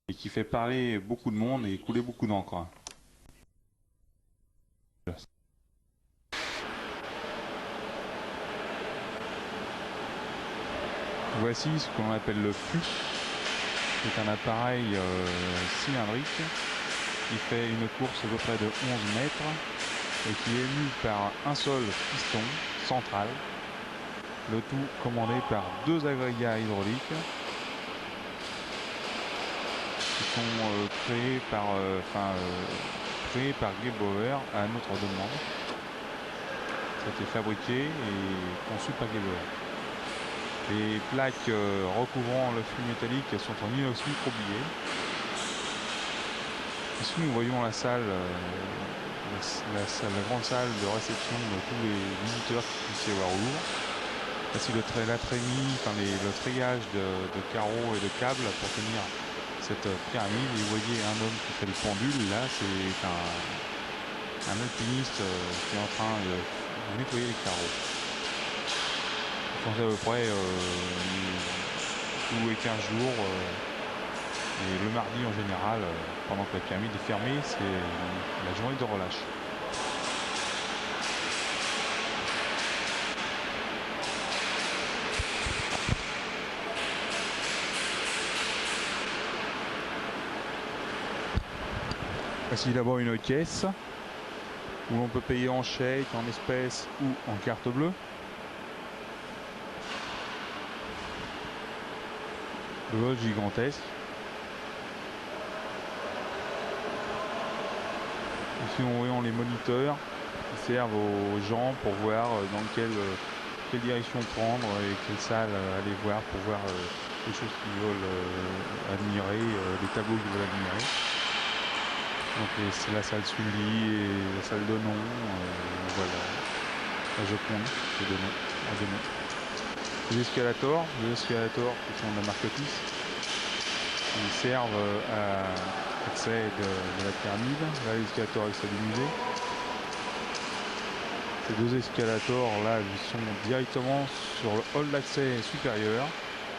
et qui fait parler beaucoup de monde et couler beaucoup d'encre. Voici ce qu'on appelle le fût. C'est un appareil cylindrique qui fait une course à peu près de 11 mètres et qui est ému par un seul piston central, le tout commandé par deux agrégats hydrauliques qui sont créés par Gebauer à notre demande. Ça a été fabriqué et conçu par Gebauer. Les plaques recouvrant le flux métallique sont en inox microbillet. Ici nous voyons la salle, la grande salle de réception de tous les visiteurs qui puissent y avoir au Louvre. Voici le treillage de carreaux et de câbles pour tenir cette pyramide. Et vous voyez un homme qui fait le pendule, là c'est un alpiniste qui est en train de nettoyer les carreaux. Ils font à peu près tous les 15 jours. Et le mardi en général, pendant que la pyramide est fermée, c'est la journée de relâche. Voici d'abord une caisse où l'on peut payer en chèque, en espèces ou en carte bleue. Le vol gigantesque. Ici nous voyons les moniteurs qui servent aux gens pour voir dans quelle direction prendre et quelle salle aller voir pour voir les choses qu'ils veulent admirer, les tableaux qu'ils veulent admirer. Donc c'est la salle Sully et la salle de nom, voilà, la Joconde, c'est de nom. Les escalators qui sont de la marque Otis, qui servent à accès de la pyramide. Là l'escalator accès du musée. Ces deux escalators là ils sont directement sur le hall d'accès supérieur.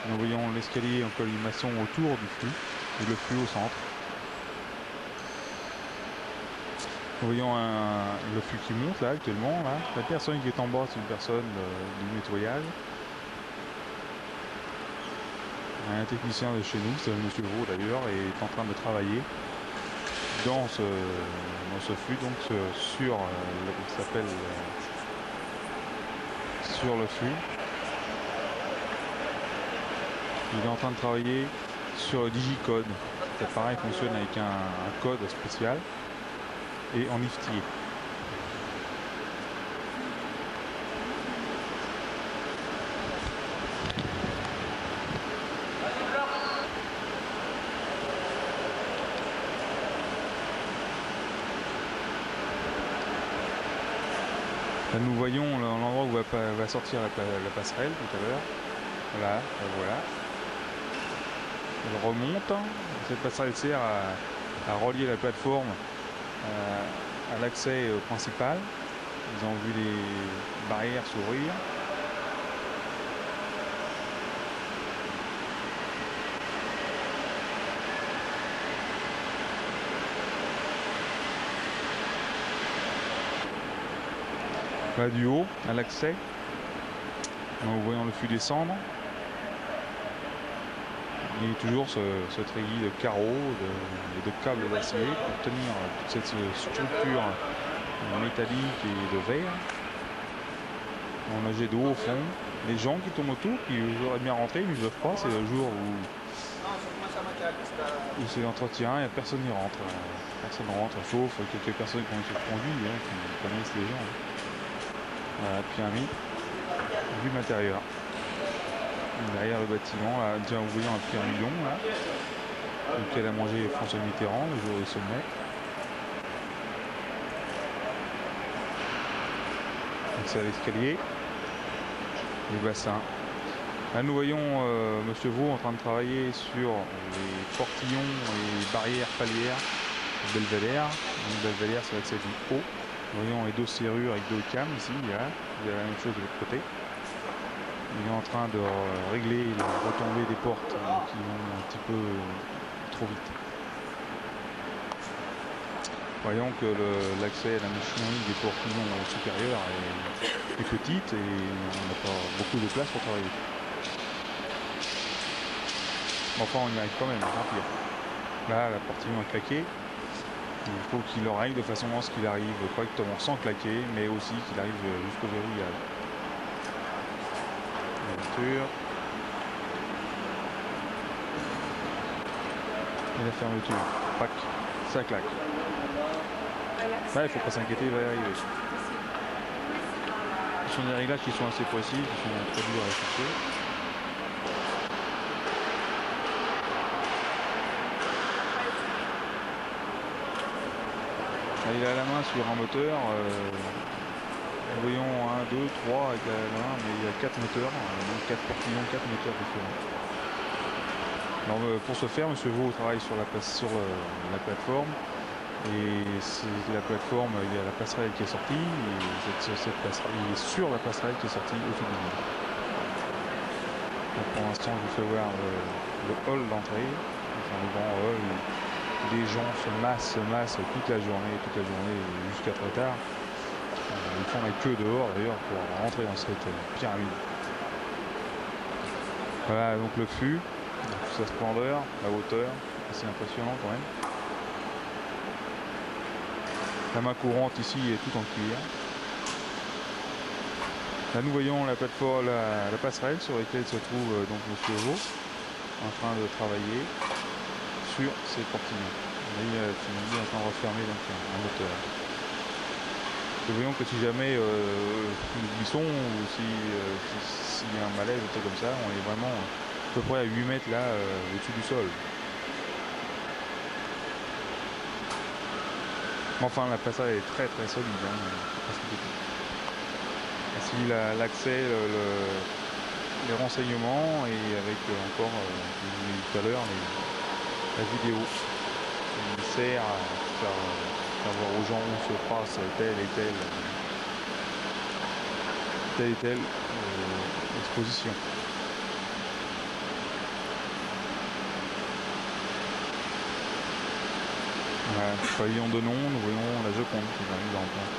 Nous voyons l'escalier en colimaçon autour du flux et le flux au centre. Nous voyons le flux qui monte là actuellement. Là. La personne qui est en bas, c'est une personne du nettoyage. Un technicien de chez nous, c'est Monsieur Vaux d'ailleurs, est en train de travailler dans ce flux, donc sur le flux. Il est en train de travailler sur le digicode. Cet appareil fonctionne avec un code spécial et en iftier. Là, nous voyons l'endroit où va sortir la passerelle tout à l'heure. Voilà. Elle remonte. Cette passerelle sert à relier la plateforme à l'accès principal. Ils ont vu les barrières s'ouvrir. Là du haut, à l'accès, nous voyons le flux descendre. Et toujours ce treillis de carreaux et de câbles d'acier pour tenir toute cette structure métallique et de verre. On a un jet d'eau au fond. Les gens qui tournent autour, qui voudraient bien rentrer, mais ils ne peuvent pas. C'est le jour où c'est l'entretien, il n'y a personne n'y rentre. Personne ne rentre, sauf quelques personnes qui ont été conduites, qui connaissent les gens. Voilà, pyramide, vue l'intérieur. Derrière le bâtiment, là, vous voyez un pyramidon là, auquel a mangé François Mitterrand le jour du sommet. Donc c'est à l'escalier, les bassins. Là nous voyons Monsieur Vaux en train de travailler sur les portillons et barrières palières du Belvédère. Donc Belvédère c'est l'accès du haut. Nous voyons les deux serrures avec deux cams ici, il y a la même chose de l'autre côté. Il est en train de régler les retombées des portes qui vont un petit peu trop vite. Voyons que l'accès à la machinerie des portillons supérieurs est petite et on n'a pas beaucoup de place pour travailler. Enfin, on y arrive quand même, tant pis. Là, la portillon a claqué. Il faut qu'il le règle de façon à ce qu'il arrive correctement sans claquer, mais aussi qu'il arrive jusqu'au verrouillage. L'ouverture. Et la fermeture. Pac, ça claque. Là, il faut pas s'inquiéter, il va y arriver. Ce sont des réglages qui sont assez précis, qui sont très durs à effectuer. Il a la main sur un moteur, voyons 1, 2, 3 avec la main, mais il y a 4 moteurs, donc 4 portillons, 4 moteurs différents. Alors, pour ce faire, M. Vaux travaille sur la plateforme, et la plateforme, il y a la passerelle qui est sortie, et cette passerelle, il est sur la passerelle qui est sortie au tout début. Donc pour l'instant, je vous fais voir le hall d'entrée, enfin le grand hall. Les gens se massent toute la journée jusqu'à très tard. Ils font la queue dehors d'ailleurs pour rentrer dans cette pyramide. Voilà donc le fût, toute sa splendeur, la hauteur, assez impressionnant quand même. La main courante ici est tout en cuir. Là nous voyons la plateforme, la passerelle sur laquelle se trouve donc M. Vaux en train de travailler sur ces portillons. Et il est en train de refermer donc un moteur. Nous voyons que si jamais nous glissons ou s'il y a un malaise ou comme ça, on est vraiment à peu près à 8 mètres là au-dessus du sol. Enfin la passerelle est très très solide. Ainsi l'accès, les renseignements et avec encore, comme je vous l'ai dit tout à l'heure, la vidéo qui sert à faire voir aux gens où se passe telle et telle exposition. Voilà, pavillon de nom, nous voyons la Joconde qui est mise en place.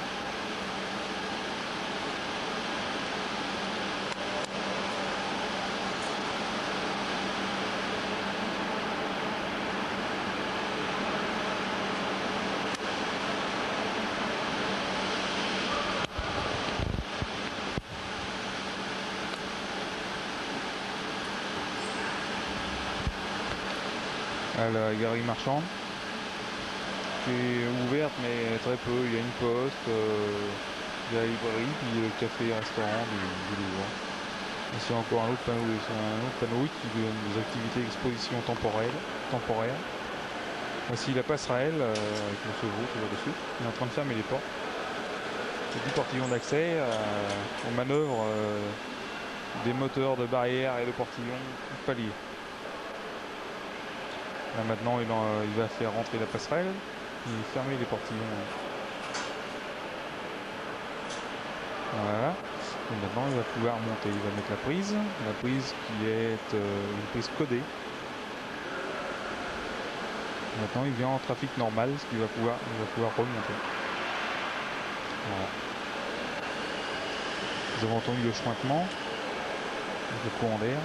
À la galerie marchande qui est ouverte mais très peu. Il y a une poste, il y a la librairie, puis le café-restaurant du Louvre. C'est encore un autre panneau, qui donne des activités d'exposition temporaire. Voici la passerelle avec le chevaux qui va dessus. Il est en train de fermer les portes. Les 10 portillons d'accès, on manœuvre des moteurs de barrière et de portillons paliers. Là maintenant il va faire rentrer la passerelle et fermer les portillons. Voilà. Et maintenant il va pouvoir monter. Il va mettre la prise qui est une prise codée. Maintenant il vient en trafic normal, ce qu'il va pouvoir remonter. Voilà. Nous avons entendu le chointement, le courant d'air.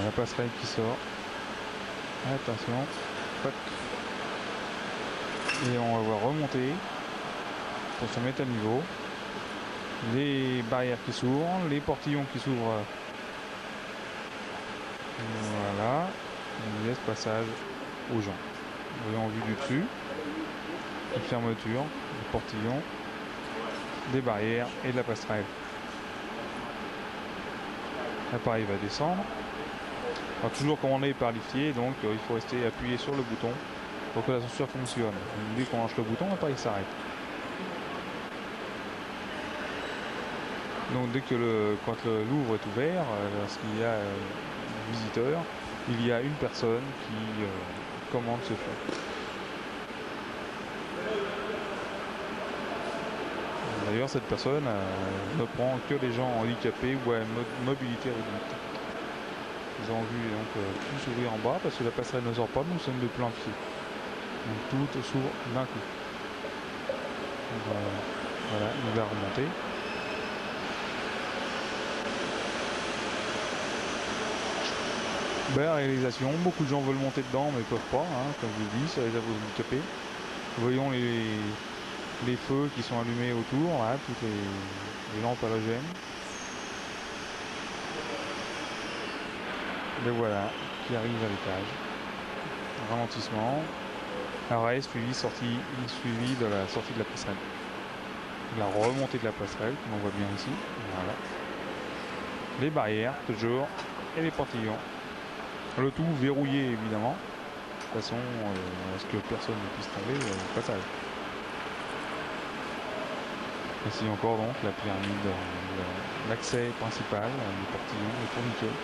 La passerelle qui sort. Attention. Hop. Et on va voir remonter pour se mettre à niveau. Les barrières qui s'ouvrent, les portillons qui s'ouvrent. Voilà. On laisse passage aux gens. Vous voyez en vue du dessus. Une fermeture, des portillons, des barrières et de la passerelle. L'appareil va descendre. Alors, toujours commandé par liftier, donc il faut rester appuyé sur le bouton pour que l'ascenseur fonctionne. Dès qu'on lâche le bouton, l'appareil s'arrête. Donc dès que quand le Louvre est ouvert, lorsqu'il y a un visiteur, il y a une personne qui commande ce feu. D'ailleurs, cette personne ne prend que les gens handicapés ou à mobilité réduite. Nous avons vu donc tout s'ouvrir en bas parce que la passerelle ne sort pas, nous sommes de plein pied. Donc tout s'ouvre d'un coup. Donc, voilà, il va remonter. Belle réalisation, beaucoup de gens veulent monter dedans mais peuvent pas, hein, comme je vous dis, ça les a handicapés. Voyons les feux qui sont allumés autour, là, toutes les lampes halogènes. Et voilà, qui arrive à l'étage. Ralentissement. Arrêt suivi de la sortie de la passerelle. La remontée de la passerelle, comme on voit bien ici. Voilà. Les barrières, toujours, et les portillons. Le tout verrouillé évidemment, de façon à ce que personne ne puisse tomber au passage. Ici encore donc la pyramide, l'accès principal, les portillons, les tourniquets.